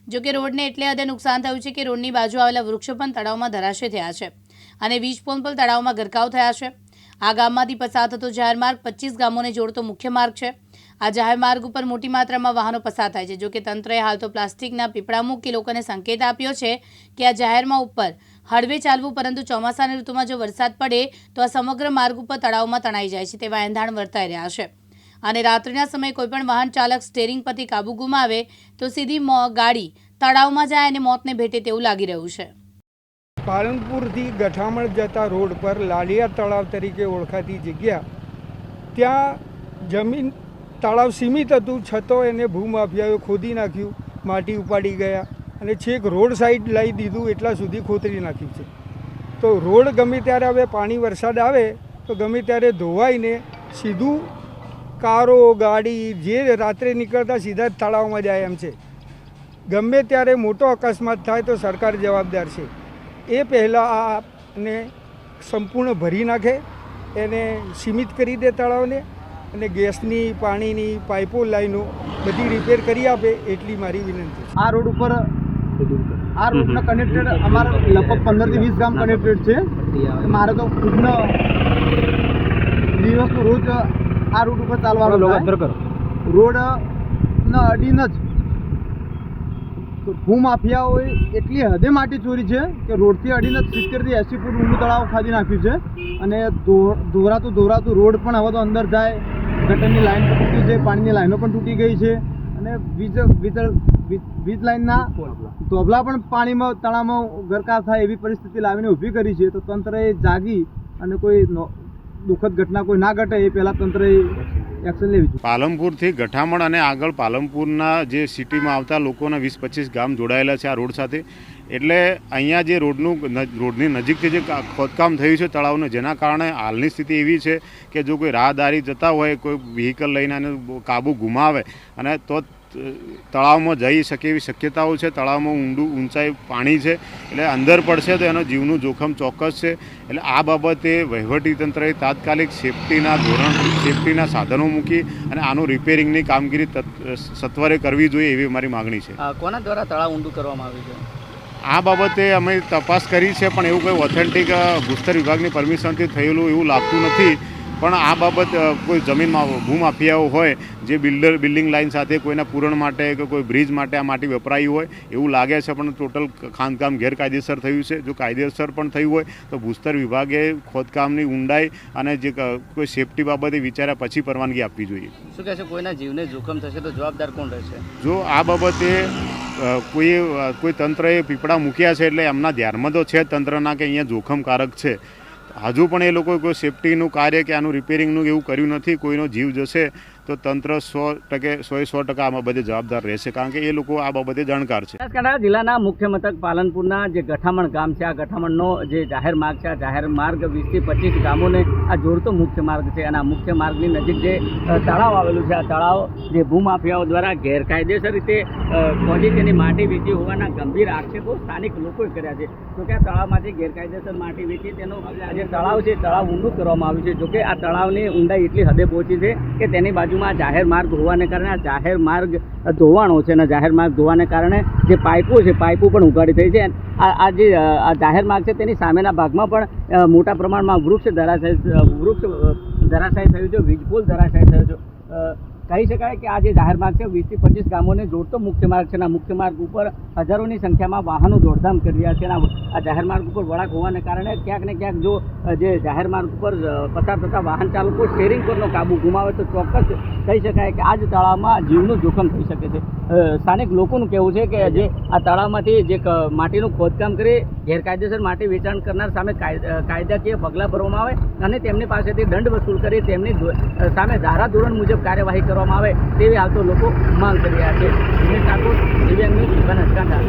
જો કે રોડને એટલે હદે નુકસાન થયું છે કે રોડની બાજુ આવેલા વૃક્ષો પણ તળાવમાં ધરાશય થયા છે અને વીજ પોલ પણ તળાવમાં ગરકાવ થયા છે। આ ગામમાંથી પસાર થતો જાહેર માર્ગ 25 ગામોને જોડતો મુખ્ય માર્ગ છે। આ જાહેર માર્ગ ઉપર મોટી માત્રામાં વાહનો પસાર થાય છે। જો કે તંત્રએ હાલ તો પ્લાસ્ટિકના પીપળા મૂકી લોકોને સંકેત આપ્યો છે કે આ જાહેરમાં ઉપર હળવે ચાલવું, પરંતુ ચોમાસાની ઋતુમાં જો વરસાદ પડે તો આ સમગ્ર માર્ગ ઉપર તળાવમાં તણાઈ જાય છે તેવા એંધાણ વર્તાઈ રહ્યા છે અને રાત્રિના સમયે કોઈપણ વાહન ચાલક સ્ટીયરિંગ પરથી કાબુ ગુમાવે તો સીધી ગાડી તળાવમાં જાય અને મોતને ભેટે તેવું લાગી રહ્યું છે। પાલનપુરથી ગઠામણ જતા રોડ પર લાલિયા તળાવ તરીકે ઓળખાતી જગ્યા, ત્યાં જમીન તળાવ સીમિત હતું, છતાં એને ભૂમાફિયાઓએ ખોદી નાખ્યું, માટી ઉપાડી ગયા અને છેક રોડ સાઈડ લાવી દીધું, એટલા સુધી ખોતરી નાખ્યું છે। તો રોડ ગમે ત્યારે હવે પાણી વરસાદ આવે તો ગમે ત્યારે ધોવાઈને સીધું કારો ગાડી જે રાત્રે નીકળતા સીધા જ તળાવમાં જાય એમ છે। ગમે ત્યારે મોટો અકસ્માત થાય તો સરકાર જવાબદાર છે। એ પહેલાં આને સંપૂર્ણ ભરી નાખે, એને સીમિત કરી દે તળાવને અને ગેસની પાણીની પાઇપો લાઈનો બધી રિપેર કરી આપે, એટલી મારી વિનંતી છે। આ રોડ ઉપર આ રોડના કનેક્ટેડ અમારા લગભગ 15 થી 20 ગામ કનેક્ટેડ છે। મારે તો ખુદનો દિવસનો રોજ આ રૂટ ઉપર ચાલવાનો રોડના અડીને જ ભૂમાફિયાઓએ એટલી હદે માટી ચોરી છે કે રોડથી અડીને 70 થી 80 ફૂટ ઊંડું તળાવ ખાધી નાખ્યું છે અને દોરાતું રોડ પણ હવે તો અંદર જાય, ગટરની લાઈન પણ તૂટી છે, પાણીની લાઈનો પણ તૂટી ગઈ છે અને વીજ લાઈનના ધોબલા પણ પાણીમાં તળાવમાં ગરકાવ થાય એવી પરિસ્થિતિ લાવીને ઊભી કરી છે। તો તંત્રએ જાગી અને કોઈ દુઃખદ ઘટના કોઈ ના ઘટે એ પહેલાં તંત્રએ એક્શન લેવી જોઈએ। પાલનપુરથી ગઠામણ અને આગળ પાલનપુરના જે સિટીમાં આવતા લોકોના 20-25 ગામ જોડાયેલા છે આ રોડ સાથે। એટલે અહીંયા જે રોડની નજીકથી જે ખોદકામ થયું છે તળાવનું, જેના કારણે હાલની સ્થિતિ એવી છે કે જો કોઈ રાહદારી જતા હોય, કોઈ વ્હીકલ લઈને અને કાબુ ગુમાવે અને તો તળાવમાં જઈ શકે એવી શક્યતાઓ છે। તળાવમાં ઊંચાઈ પાણી છે, એટલે અંદર પડશે તો એનો જીવનું જોખમ ચોક્કસ છે। એટલે આ બાબતે વહીવટીતંત્રએ તાત્કાલિક સેફટીના સાધનો મૂકી અને આનું રિપેરિંગની કામગીરી સત્વરે કરવી જોઈએ એવી મારી માગણી છે। કોના દ્વારા તળાવ ઊંડું કરવામાં આવ્યું છે? આ બાબતે અમે તપાસ કરી છે, પણ એવું કોઈ ઓથેન્ટિક ભૂસ્તર વિભાગની પરમિશનથી થયેલું એવું લાગતું નથી। પણ આ બાબત કોઈ જમીનમાં ભૂમાફિયાઓ હોય જે બિલ્ડિંગ લાઇન સાથે કોઈના પૂરણ માટે કે કોઈ બ્રિજ માટે આ માટી વપરાઈ હોય એવું લાગે છે, પણ ટોટલ ખાંડકામ ગેરકાયદેસર થયું છે। જો કાયદેસર પણ થયું હોય તો ભૂસ્તર વિભાગે ખોદકામની ઊંડાઈ અને જે કોઈ સેફટી બાબતે વિચાર્યા પછી પરવાનગી આપવી જોઈએ। શું કહે છે, કોઈના જીવને જોખમ થશે તો જવાબદાર કોણ રહેશે? જો આ બાબતે કોઈ તંત્રએ પીપળા મૂક્યા છે એટલે એમના ધ્યાનમાં તો છે તંત્રના કે અહીંયા જોખમકારક છે। હજુ પણ એ લોકો કોઈ સેફટીનું કાર્ય કે આનું રિપેરિંગનું એવું કર્યું નથી। કોઈનો જીવ જશે તો તંત્ર 100% આમાં બધે જવાબદાર રહેશે, કારણ કે એ લોકો આ બાબતે જાણકાર છે। બનાસકાંઠા જિલ્લાના મુખ્ય મથક પાલનપુરના જે ગઠામણ ગામ છે, આ ગઠામણનો જે જાહેર માર્ગ છે, આ જાહેર માર્ગ 20 થી 25 ગામોને આ જોડતો મુખ્ય માર્ગ છે અને આ મુખ્ય માર્ગની નજીક જે તળાવ આવેલું છે, આ તળાવ જે ભૂમાફિયાઓ દ્વારા ગેરકાયદેસર રીતે ખોદી તેની માટી વેચી હોવાના ગંભીર આક્ષેપો સ્થાનિક લોકોએ કર્યા છે। તો કે આ તળાવમાંથી ગેરકાયદેસર માટી વેચી તેનો જે તળાવ છે તળાવ ઊંડું કરવામાં આવ્યું છે। જોકે આ તળાવની ઊંડાઈ એટલી હદે પહોંચી છે કે તેની બાજુમાં જાહેર માર્ગ હોવાને કારણે આ જાહેર માર્ગ ધોવાણો છે અને જાહેર માર્ગ ધોવાને કારણે જે પાઇપો છે પાઇપો પણ ઉગાડી થઈ છે। આ જે જાહેર માર્ગ છે તેની સામેના ભાગમાં પણ મોટા પ્રમાણમાં વૃક્ષ ધરાશાયી થયું છે, વીજપોલ ધરાશાયી થયો છે। કહી શકાય કે આ જે જાહેર માર્ગ છે 20 થી 25 ગામોને જોડતો મુખ્ય માર્ગ છે અને આ મુખ્ય માર્ગ ઉપર હજારોની સંખ્યામાં વાહનો દોડધામ કરી રહ્યા છે અને આ જાહેર માર્ગ ઉપર વળાંક હોવાને કારણે ક્યાંક ને ક્યાંક જો જે જાહેર માર્ગ ઉપર પસાર થતા વાહન ચાલકો સ્ટીયરિંગ પરનો કાબુ ગુમાવે તો ચોક્કસ કહી શકાય કે આ જ તળાવમાં જીવનું જોખમ થઈ શકે છે। સ્થાનિક લોકોનું કહેવું છે કે જે આ તળાવમાંથી જે માટીનું ખોદકામ કરી ગેરકાયદેસર માટી વેચાણ કરનાર સામે કાયદાકીય પગલાં ભરવામાં આવે અને તેમની પાસેથી દંડ વસૂલ કરી તેમની સામે ધારાધોરણ મુજબ કાર્યવાહી કરવામાં આવે તેવી હાલ તો લોકો માંગ કરી રહ્યા છે। દિનેશ ઠાકોર, દિવ્યાંગ ન્યૂઝ, બનાસકાંઠા।